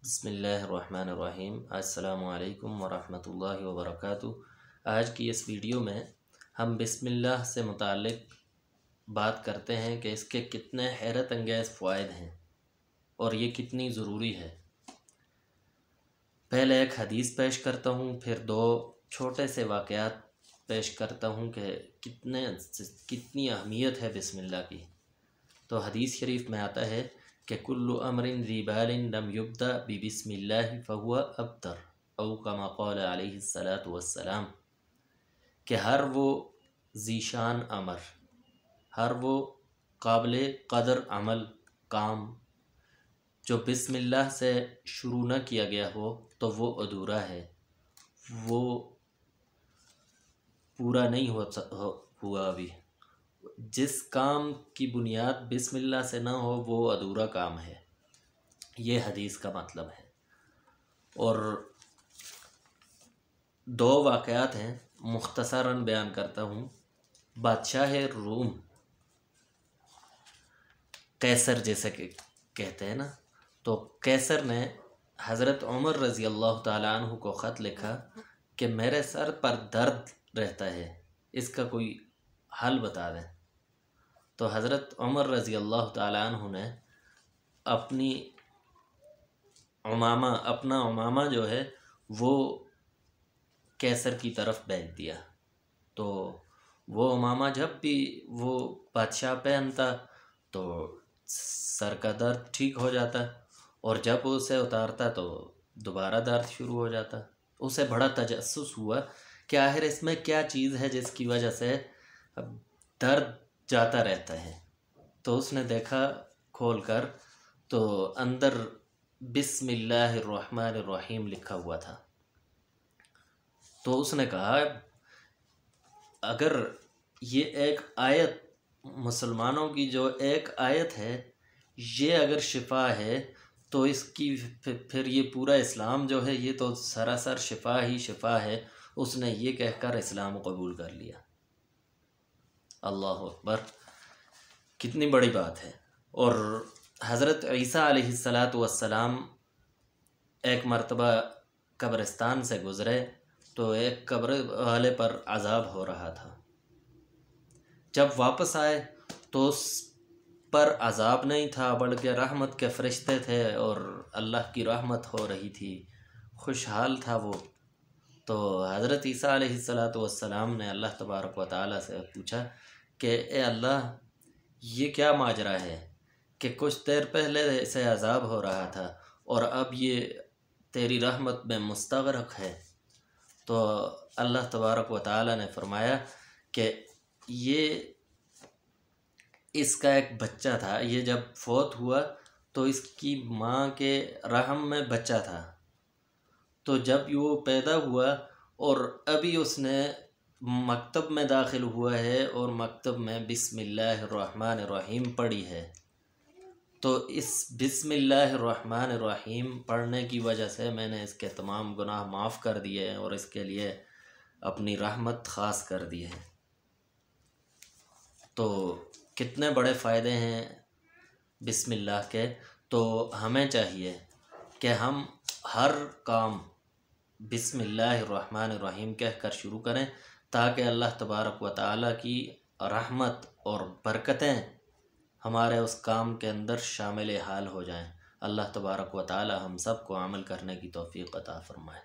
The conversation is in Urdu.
بسم اللہ الرحمن الرحیم۔ السلام علیکم ورحمۃ اللہ وبرکاتہ۔ آج کی اس ویڈیو میں ہم بسم اللہ سے متعلق بات کرتے ہیں کہ اس کے کتنے حیرت انگیز فوائد ہیں اور یہ کتنی ضروری ہے۔ پہلے ایک حدیث پیش کرتا ہوں، پھر دو چھوٹے سے واقعات پیش کرتا ہوں کہ کتنی اہمیت ہے بسم اللہ کی۔ تو حدیث شریف میں آتا ہے کہ کل امر ذی بال لم یبدأ ببسم اللہ فہو ابتر، او کما قال علیہ الصلاۃ والسلام، کہ ہر وہ ذیشان امر، ہر وہ قابل قدر عمل کام جو بسم اللہ سے شروع نہ کیا گیا ہو تو وہ ادھورا ہے، وہ پورا نہیں ہوا ابھی۔ جس کام کی بنیاد بسم اللہ سے نہ ہو وہ ادھورا کام ہے، یہ حدیث کا مطلب ہے۔ اور دو واقعات ہیں، مختصراً بیان کرتا ہوں۔ بادشاہ روم قیصر جیسے کہ کہتے ہیں نا، تو قیصر نے حضرت عمر رضی اللہ تعالیٰ عنہ کو خط لکھا کہ میرے سر پر درد رہتا ہے، اس کا کوئی حل بتا دیں۔ تو حضرت عمر رضی اللہ تعالیٰ عنہ نے اپنا عمامہ جو ہے وہ قیصر کی طرف بھیج دیا۔ تو وہ عمامہ جب بھی وہ بادشاہ پہنتا تو سر کا درد ٹھیک ہو جاتا، اور جب اسے اتارتا تو دوبارہ درد شروع ہو جاتا۔ اسے بڑا تجسس ہوا کہ آخر اس میں کیا چیز ہے جس کی وجہ سے درد جاتا رہتا ہے۔ تو اس نے دیکھا کھول کر تو اندر بسم اللہ الرحمن الرحیم لکھا ہوا تھا۔ تو اس نے کہا اگر یہ ایک آیت، مسلمانوں کی جو ایک آیت ہے، یہ اگر شفا ہے تو اس کی پھر یہ پورا اسلام جو ہے یہ تو سراسر شفا ہی شفا ہے۔ اس نے یہ کہہ کر اسلام قبول کر لیا۔ اللہ اکبر، کتنی بڑی بات ہے۔ اور حضرت عیسیٰ علیہ السلام ایک مرتبہ قبرستان سے گزرے تو ایک قبر والے پر عذاب ہو رہا تھا۔ جب واپس آئے تو اس پر عذاب نہیں تھا بلکہ رحمت کے فرشتے تھے اور اللہ کی رحمت ہو رہی تھی، خوشحال تھا وہ۔ تو حضرت عیسیٰ علیہ السلام نے اللہ تبارک و تعالیٰ سے پوچھا کہ اے اللہ، یہ کیا ماجرا ہے کہ کچھ دیر پہلے اسے عذاب ہو رہا تھا اور اب یہ تیری رحمت میں مستغرق ہے؟ تو اللہ تبارک و تعالیٰ نے فرمایا کہ یہ اس کا ایک بچہ تھا، یہ جب فوت ہوا تو اس کی ماں کے رحم میں بچہ تھا، تو جب وہ پیدا ہوا اور ابھی اس نے مکتب میں داخل ہوا ہے اور مکتب میں بسم اللہ الرحمن الرحیم پڑھی ہے، تو اس بسم اللہ الرحمن الرحیم پڑھنے کی وجہ سے میں نے اس کے تمام گناہ معاف کر دیے اور اس کے لیے اپنی رحمت خاص کر دی ہے۔ تو کتنے بڑے فائدے ہیں بسم اللہ کے۔ تو ہمیں چاہیے کہ ہم ہر کام بسم اللہ الرحمن الرحیم کہہ کر شروع کریں تاکہ اللہ تبارک و تعالیٰ کی رحمت اور برکتیں ہمارے اس کام کے اندر شامل حال ہو جائیں۔ اللہ تبارک و تعالیٰ ہم سب کو عمل کرنے کی توفیق عطا فرمائے۔